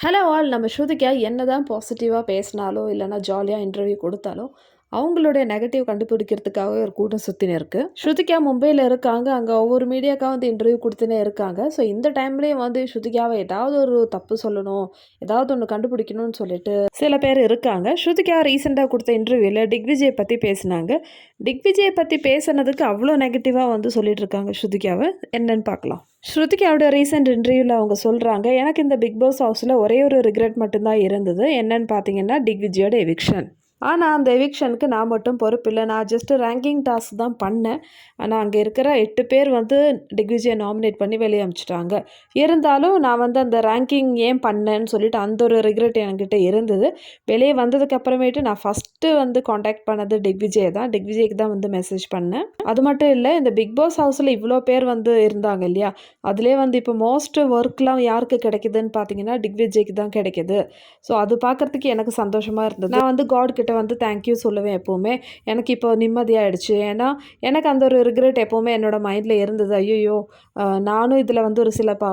Hello all. நம்ம ஸ்ருதிகா என்னதான் பாசிட்டிவாக பேசினாலோ இல்லைனா ஜாலியாக இன்டர்வியூ கொடுத்தாலோ அவங்களுடைய நெகட்டிவ் கண்டுபிடிக்கிறதுக்காகவே ஒரு கூட்டம் சுற்றினே இருக்குது. ஸ்ருதிகா மும்பையில் இருக்காங்க. அங்கே ஒவ்வொரு மீடியாக்காக வந்து இன்டர்வியூ கொடுத்துனே இருக்காங்க. ஸோ இந்த டைம்லேயும் வந்து ஸ்ருதிகாவை ஏதாவது ஒரு தப்பு சொல்லணும், ஏதாவது ஒன்று கண்டுபிடிக்கணும்னு சொல்லிட்டு சில பேர் இருக்காங்க. ஸ்ருதிகா ரீசெண்டாக கொடுத்த இன்டர்வியூவில் டிக்விஜய் பற்றி பேசினாங்க. டிக்விஜயை பற்றி பேசுனதுக்கு அவ்வளோ நெகட்டிவாக வந்து சொல்லிட்டு இருக்காங்க ஸ்ருதிகாவை. என்னன்னு பார்க்கலாம். ஸ்ருதிகாவோட ரீசெண்ட் இன்டர்வியூவில் அவங்க சொல்கிறாங்க, எனக்கு இந்த பிக் பாஸ் ஹவுஸில் ஒரே ஒரு ரிக்ரெட் மட்டும்தான் இருந்தது. என்னன்னு பார்த்தீங்கன்னா டிக்விஜயோட எவிக்ஷன். ஆனால் அந்த எவிக்ஷனுக்கு நான் மட்டும் பொறுப்பில்லை. நான் ஜஸ்ட்டு ரேங்கிங் டாஸ்க் தான் பண்ணேன். ஆனால் அங்கே இருக்கிற 8 பேர் வந்து டிக்விஜயை நாமினேட் பண்ணி வெளியே அனுப்பிச்சிட்டாங்க. இருந்தாலும் நான் வந்து அந்த ரேங்கிங் ஏன் பண்ணேன்னு சொல்லிட்டு அந்த ஒரு ரிக்ரெட் என்கிட்ட இருந்தது. வெளியே வந்ததுக்கு அப்புறமேட்டு நான் ஃபஸ்ட்டு வந்து காண்டாக்ட் பண்ணது டிக்விஜயை தான். டிக்விஜய்க்கு தான் வந்து மெசேஜ் பண்ணேன். அது மட்டும் இல்லை, இந்த பிக் பாஸ் ஹவுஸில் இவ்வளோ பேர் வந்து இருந்தாங்க இல்லையா, அதிலே வந்து இப்போ மோஸ்ட் ஒர்க்லாம் யாருக்கு கிடைக்குதுன்னு பார்த்தீங்கன்னா டிக்விஜய்க்கு தான் கிடைக்கிது. ஸோ அது பார்க்குறதுக்கு எனக்கு சந்தோஷமாக இருந்தது. நான் வந்து காட் கிட்ட வந்து தேங்க்யூ சொல்லுவேன் எப்போவுமே. எனக்கு இப்போ நிம்மதியாகிடுச்சு. ஏன்னா எனக்கு அந்த ஒரு ரிக்ரெட் எப்போவுமே என்னோடய மைண்டில் இருந்தது. ஐயோ, நானும் இதில் வந்து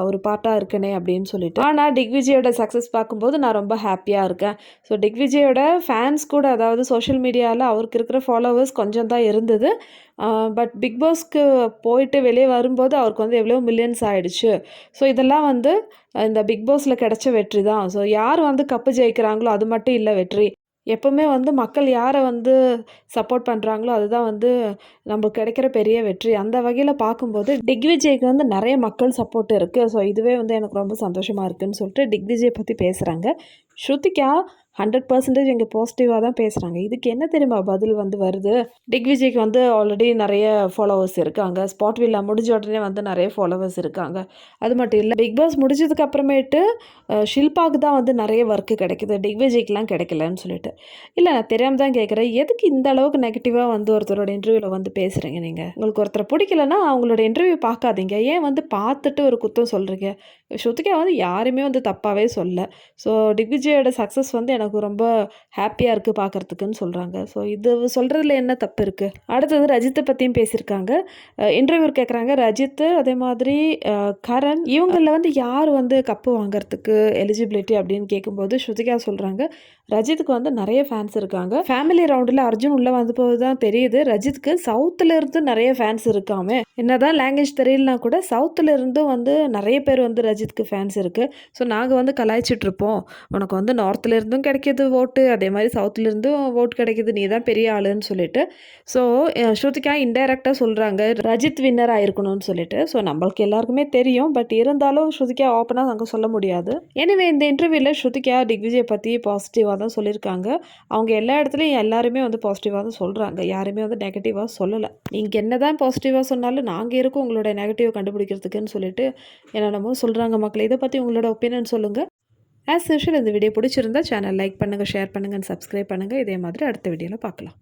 ஒரு பார்ட்டாக இருக்கனே அப்படின்னு சொல்லிட்டு. ஆனால் டிக்விஜயோட சக்ஸஸ் பார்க்கும்போது நான் ரொம்ப ஹாப்பியாக இருக்கேன். ஸோ டிக்விஜயோட ஃபேன்ஸ் கூட, அதாவது சோஷியல் மீடியாவில் அவருக்கு இருக்கிற ஃபாலோவர்ஸ் கொஞ்சம் தான் இருந்தது. பட் பிக் பாஸ்க்கு போயிட்டு வெளியே வரும்போது அவருக்கு வந்து எவ்வளோ மில்லியன்ஸ் ஆகிடுச்சு. ஸோ இதெல்லாம் வந்து இந்த பிக் பாஸில் கிடைச்ச வெற்றி தான். ஸோ யார் வந்து கப்பு ஜெயிக்கிறாங்களோ அது மட்டும் இல்லை வெற்றி. எப்போவுமே வந்து மக்கள் யாரை வந்து சப்போர்ட் பண்ணுறாங்களோ அதுதான் வந்து நம்மளுக்கு கிடைக்கிற பெரிய வெற்றி. அந்த வகையில் பார்க்கும்போது டிக்விஜய்க்கு வந்து நிறைய மக்கள் சப்போர்ட் இருக்குது. ஸோ இதுவே வந்து எனக்கு ரொம்ப சந்தோஷமாக இருக்குதுன்னு சொல்லிட்டு டிக்விஜய் பற்றி பேசுகிறாங்க. ஸ்ருதிகா 100% இங்கே பாசிட்டிவாக தான் பேசுகிறாங்க. இதுக்கு என்ன தெரியுமா பதில் வந்து வருது? டிக்விஜய்க்கு வந்து ஆல்ரெடி நிறைய ஃபாலோவர்ஸ் இருக்காங்க. ஸ்பாட் வில்லா முடிஞ்ச உடனே வந்து நிறைய ஃபாலோவர்ஸ் இருக்காங்க. அது மட்டும் இல்லை, பிக் பாஸ் முடிஞ்சதுக்கு அப்புறமேட்டு ஷில்பாவுக்கு தான் வந்து நிறைய ஒர்க்கு கிடைக்குது, டிக்விஜய்க்கெலாம் கிடைக்கலன்னு சொல்லிட்டு. இல்லை, நான் தெரியாமல் தான் கேட்குறேன். எதுக்கு இந்த அளவுக்கு நெகட்டிவாக வந்து ஒருத்தரோட இன்டர்வியூவில் வந்து பேசுகிறீங்க நீங்கள்? உங்களுக்கு ஒருத்தரை பிடிக்கலன்னா அவங்களோட இன்டர்வியூ பார்க்காதீங்க. ஏன் வந்து பார்த்துட்டு ஒரு குத்தம் சொல்கிறீங்க? ஸ்ருதிகா வந்து யாருமே வந்து தப்பாகவே சொல்ல. ஸோ டிக்விஜயோட சக்ஸஸ் வந்து எனக்கு ரொம்ப ஹாப்பியாக இருக்குது பார்க்குறதுக்குன்னு சொல்கிறாங்க. ஸோ இது சொல்கிறதுல என்ன தப்பு இருக்குது? அடுத்தது ரஜித்தை பற்றியும் பேசியிருக்காங்க. இன்டர்வியூ கேட்குறாங்க. ரஜித்து, அதே மாதிரி கரண், இவங்களில் வந்து யார் வந்து கப்பு வாங்கிறதுக்கு எலிஜிபிலிட்டி அப்படின்னு கேட்கும்போது ஸ்ருதிகா சொல்கிறாங்க, ரஜித்துக்கு வந்து நிறைய ஃபேன்ஸ் இருக்காங்க. ஃபேமிலி ரவுண்டில் அர்ஜுன் உள்ளே வந்து போது தான் தெரியுது ரஜித்துக்கு சவுத்தில் இருந்து நிறைய ஃபேன்ஸ் இருக்காமே. என்னதான் லாங்குவேஜ் தெரியலனா கூட சவுத்தில் இருந்தும் வந்து நிறைய பேர் வந்து ரஜித்துக்கு ஃபேன்ஸ் இருக்குது. ஸோ நாங்கள் வந்து கலாய்ச்சிட்ருப்போம், உனக்கு வந்து நார்த்தில் இருந்தும் கிடைக்கிது ஓட்டு, அதே மாதிரி சவுத்துலேருந்தும் ஓட்டு கிடைக்கிது, நீ தான் பெரிய ஆளுன்னு சொல்லிட்டு. ஸோ ஸ்ருதிகா இன்டைரக்டாக சொல்கிறாங்க ரஜித் வின்னர் ஆயிருக்கணும்னு சொல்லிட்டு. ஸோ நம்மளுக்கு எல்லாருக்குமே தெரியும், பட் இருந்தாலும் ஸ்ருதிகா ஓப்பனாக நாங்கள் சொல்ல முடியாது. எனவே இந்த இன்டர்வியூவில் ஸ்ருதிகா டிக்விஜயை பற்றி பாசிட்டிவாக தான் சொல்லியிருக்காங்க. அவங்க எல்லா இடத்துலையும் எல்லாருமே வந்து பாசிட்டிவாக தான் சொல்கிறாங்க. யாருமே வந்து நெகட்டிவாக சொல்லலை. நீங்கள் என்ன தான் பாசிட்டிவாக சொன்னாலும் நாங்கள் இருக்கோம் உங்களோட நெகட்டிவ் கண்டுபிடிக்கிறதுக்குன்னு சொல்லிட்டு என்னென்னமோ சொல்கிறாங்க. மக்கள் இதை பற்றி உங்களோட ஒப்பீனியன் சொல்லுங்கள். ஆஸ் யூஷுவல் இந்த வீடியோ பிடிச்சிருந்தா சேனல் லைக் பண்ணுங்கள், ஷேர் பண்ணுங்கள், சப்ஸ்கிரைப் பண்ணுங்கள். இதே மாதிரி அடுத்த வீடியோவில் பார்க்கலாம்.